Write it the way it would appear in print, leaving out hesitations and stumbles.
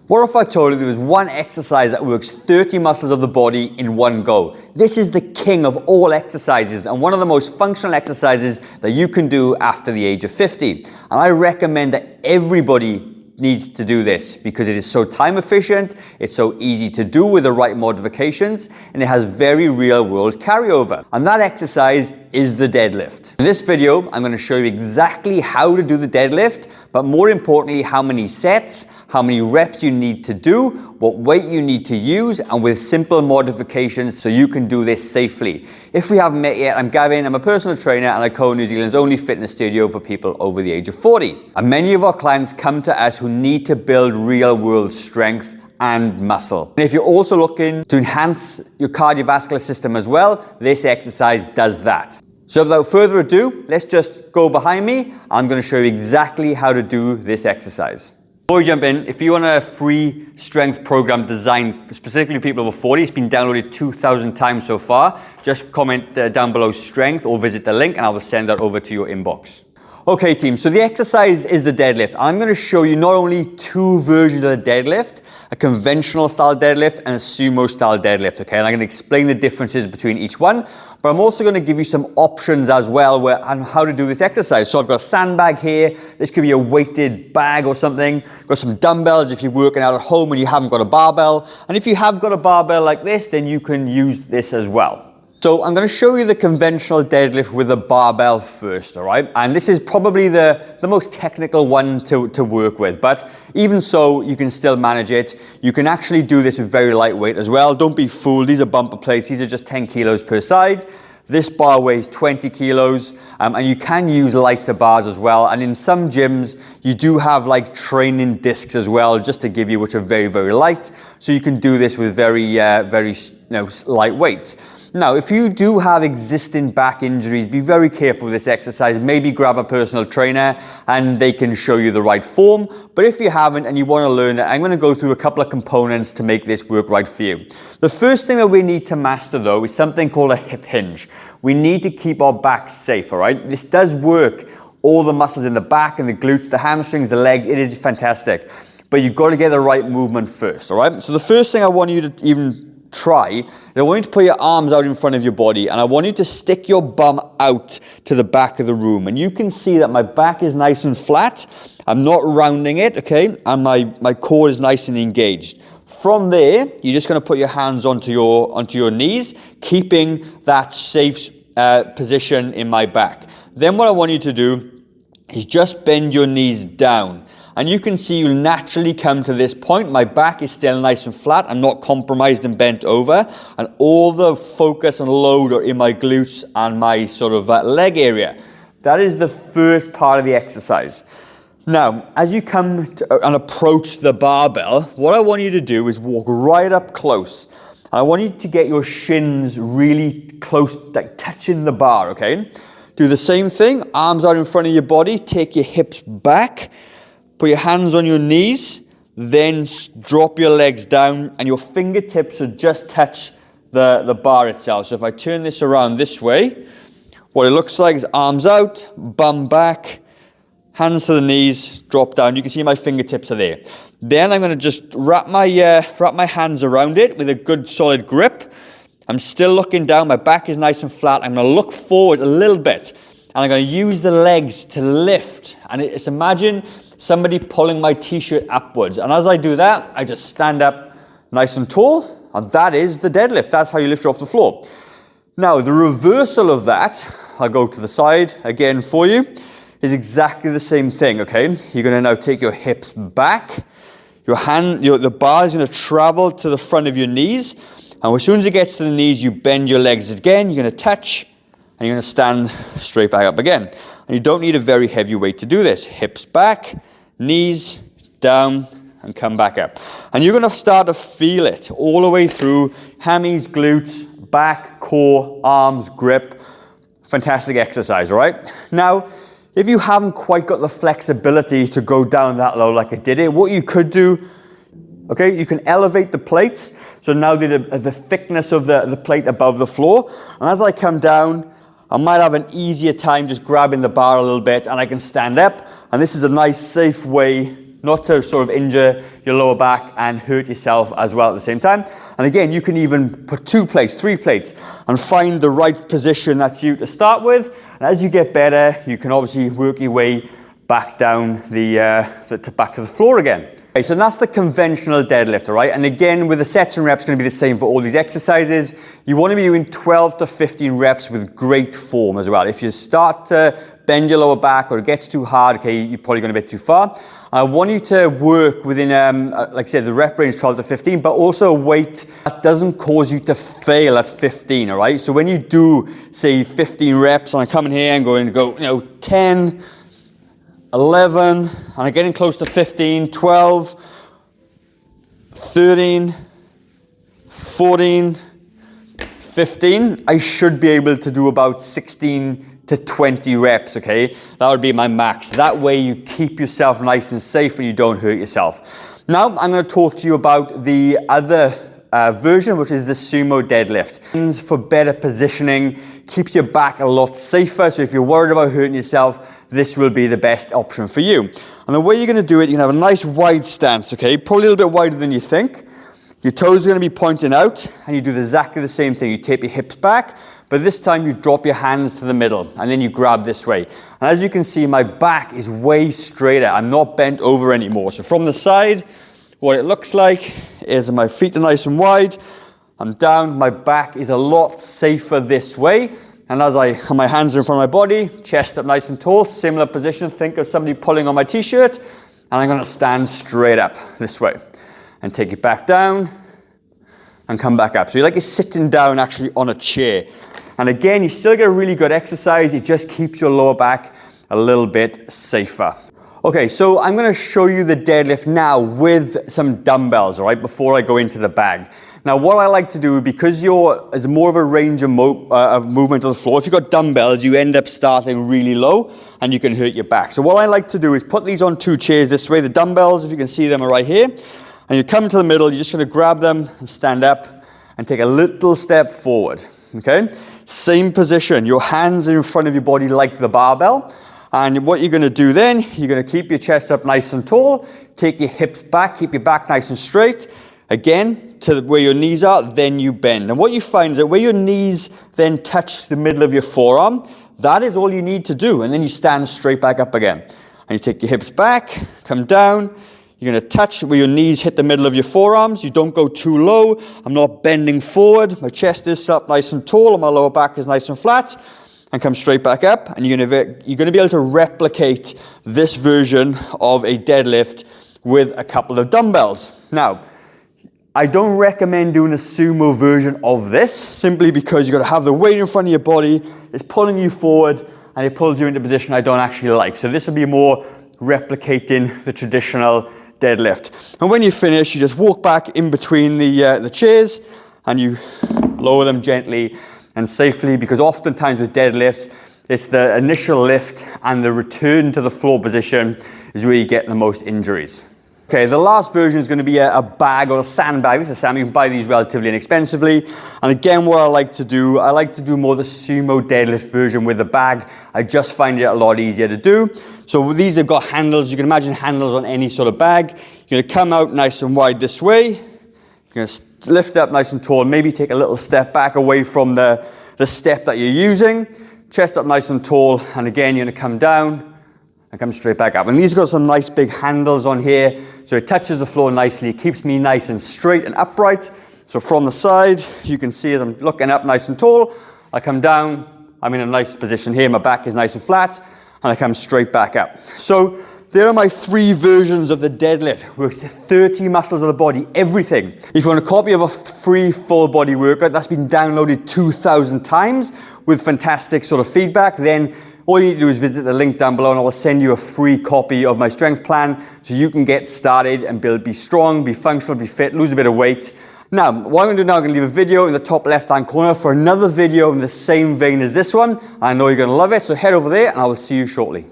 What if I told you there was one exercise that works 30 muscles of the body in one go? This is the king of all exercises and one of the most functional exercises that you can do after the age of 50. And I recommend that everybody needs to do this because it is so time efficient, it's so easy to do with the right modifications, and it has very real world carryover. And that exercise is the deadlift. In this video, I'm going to show you exactly how to do the deadlift, but more importantly, how many sets, how many reps you need to do, what weight you need to use, and with simple modifications so you can do this safely. If we haven't met yet, I'm Gavin, I'm a personal trainer and I co-own New Zealand's only fitness studio for people over the age of 40. And many of our clients come to us who need to build real world strength and muscle. And if you're also looking to enhance your cardiovascular system as well, this exercise does that. So without further ado, let's just go behind me. I'm going to show you exactly how to do this exercise. Before we jump in, if you want a free strength program designed specifically for people over 40, it's been downloaded 2,000 times so far. Just comment down below strength or visit the link and I will send that over to your inbox. Okay team, so the exercise is the deadlift. I'm going to show you not only two versions of the deadlift, a conventional style deadlift and a sumo style deadlift, okay? And I'm going to explain the differences between each one, but I'm also going to give you some options as well on how to do this exercise. So I've got a sandbag here. This could be a weighted bag or something. I've got some dumbbells if you're working out at home and you haven't got a barbell. And if you have got a barbell like this, then you can use this as well. So I'm going to show you the conventional deadlift with a barbell first, all right? And this is probably the most technical one to work with, but even so, you can still manage it. You can actually do this with very lightweight as well. Don't be fooled, these are bumper plates. These are just 10 kilos per side. This bar weighs 20 kilos, and you can use lighter bars as well. And in some gyms, you do have like training discs as well, just to give you, which are very, very light. So you can do this with very light weights. Now, if you do have existing back injuries, be very careful with this exercise. Maybe grab a personal trainer and they can show you the right form. But if you haven't and you want to learn it, I'm going to go through a couple of components to make this work right for you. The first thing that we need to master though is something called a hip hinge. We need to keep our back safe, all right? This does work. All the muscles in the back and the glutes, the hamstrings, the legs, it is fantastic. But you've got to get the right movement first, all right? So the first thing I want you to even try, I want you to put your arms out in front of your body and I want you to stick your bum out to the back of the room. And you can see that my back is nice and flat. I'm not rounding it, okay? And my core is nice and engaged. From there, you're just going to put your hands onto your knees, keeping that safe position in my back. Then what I want you to do is just bend your knees down. And you can see you'll naturally come to this point. My back is still nice and flat. I'm not compromised and bent over. And all the focus and load are in my glutes and my sort of leg area. That is the first part of the exercise. Now, as you come to, and approach the barbell, what I want you to do is walk right up close. I want you to get your shins really close, like touching the bar, okay? Do the same thing, arms out in front of your body, take your hips back. Put your hands on your knees, then drop your legs down and your fingertips should just touch the bar itself. So if I turn this around this way, what it looks like is arms out, bum back, hands to the knees, drop down. You can see my fingertips are there. Then I'm going to just wrap my hands around it with a good solid grip. I'm still looking down, my back is nice and flat. I'm going to look forward a little bit and I'm going to use the legs to lift. And it's imagine somebody pulling my t-shirt upwards. And as I do that, I just stand up nice and tall. And that is the deadlift. That's how you lift it off the floor. Now, the reversal of that, I'll go to the side again for you, is exactly the same thing, okay? You're going to now take your hips back. The bar is going to travel to the front of your knees. And as soon as it gets to the knees, you bend your legs again. You're going to touch and you're going to stand straight back up again. And you don't need a very heavy weight to do this. Hips back, knees down, and come back up. And you're going to start to feel it all the way through hammies, glutes, back, core, arms, grip. Fantastic exercise, all right? Now, if you haven't quite got the flexibility to go down that low like I did it, what you could do, okay, you can elevate the plates. So now the thickness of the plate above the floor. And as I come down, I might have an easier time just grabbing the bar a little bit and I can stand up. And this is a nice, safe way not to sort of injure your lower back and hurt yourself as well at the same time. And again, you can even put 2 plates, 3 plates, and find the right position that's you to start with. And as you get better, you can obviously work your way back down back to the floor again. Okay, so that's the conventional deadlift, all right? And again, with the sets and reps, going to be the same for all these exercises. You want to be doing 12 to 15 reps with great form as well. If you start to bend your lower back or it gets too hard, okay, you're probably going a bit too far. I want you to work within, like I said, the rep range 12 to 15, but also a weight that doesn't cause you to fail at 15, all right? So when you do, say, 15 reps, and I come in here and go, 10, 11, and I'm getting close to 15, 12, 13, 14, 15, I should be able to do about 16 to 20 reps, okay? That would be my max. That way you keep yourself nice and safe and you don't hurt yourself. Now, I'm gonna talk to you about the other version, which is the Sumo Deadlift. For better positioning, keeps your back a lot safer. So if you're worried about hurting yourself, this will be the best option for you. And the way you're gonna do it, you can have a nice wide stance, okay? Probably a little bit wider than you think. Your toes are gonna be pointing out, and you do exactly the same thing. You tape your hips back, but this time you drop your hands to the middle, and then you grab this way. And as you can see, my back is way straighter. I'm not bent over anymore. So from the side, what it looks like is my feet are nice and wide. I'm down, my back is a lot safer this way. And as I have my hands in front of my body, chest up nice and tall, similar position. Think of somebody pulling on my t-shirt, and I'm gonna stand straight up this way. And take it back down, and come back up. So you're like you're sitting down actually on a chair. And again, you still get a really good exercise, it just keeps your lower back a little bit safer. Okay, so I'm gonna show you the deadlift now with some dumbbells, all right, before I go into the bag. Now, what I like to do, because there's more of a range of movement on the floor, if you've got dumbbells, you end up starting really low and you can hurt your back. So what I like to do is put these on 2 chairs this way. The dumbbells, if you can see them, are right here. And you come to the middle, you're just gonna grab them and stand up and take a little step forward, okay? Same position, your hands are in front of your body like the barbell. And what you're gonna do then, you're gonna keep your chest up nice and tall, take your hips back, keep your back nice and straight. Again, to where your knees are, then you bend. And what you find is that where your knees then touch the middle of your forearm, that is all you need to do. And then you stand straight back up again. And you take your hips back, come down. You're gonna touch where your knees hit the middle of your forearms. You don't go too low. I'm not bending forward. My chest is up nice and tall and my lower back is nice and flat. And come straight back up. And you're gonna be able to replicate this version of a deadlift with a couple of dumbbells. Now, I don't recommend doing a sumo version of this, simply because you've got to have the weight in front of your body, it's pulling you forward, and it pulls you into a position I don't actually like. So this will be more replicating the traditional deadlift. And when you finish, you just walk back in between the chairs, and you lower them gently and safely, because oftentimes with deadlifts, it's the initial lift and the return to the floor position is where you get the most injuries. Okay, the last version is going to be a bag or a sandbag. This is a sandbag. You can buy these relatively inexpensively. And again, what I like to do more the sumo deadlift version with a bag. I just find it a lot easier to do. So these have got handles. You can imagine handles on any sort of bag. You're going to come out nice and wide this way. You're going to lift up nice and tall. Maybe take a little step back away from the step that you're using. Chest up nice and tall. And again, you're going to come down and come straight back up. And these got some nice big handles on here, so it touches the floor nicely. It keeps me nice and straight and upright. So from the side, you can see as I'm looking up nice and tall, I come down, I'm in a nice position here, my back is nice and flat, and I come straight back up. So there are my 3 versions of the deadlift. Works 30 muscles of the body, everything. If you want a copy of a free full body workout that's been downloaded 2,000 times with fantastic sort of feedback, then all you need to do is visit the link down below and I will send you a free copy of my strength plan so you can get started and be strong, be functional, be fit, lose a bit of weight. Now, what I'm going to do now, I'm going to leave a video in the top left-hand corner for another video in the same vein as this one. I know you're going to love it, so head over there and I will see you shortly.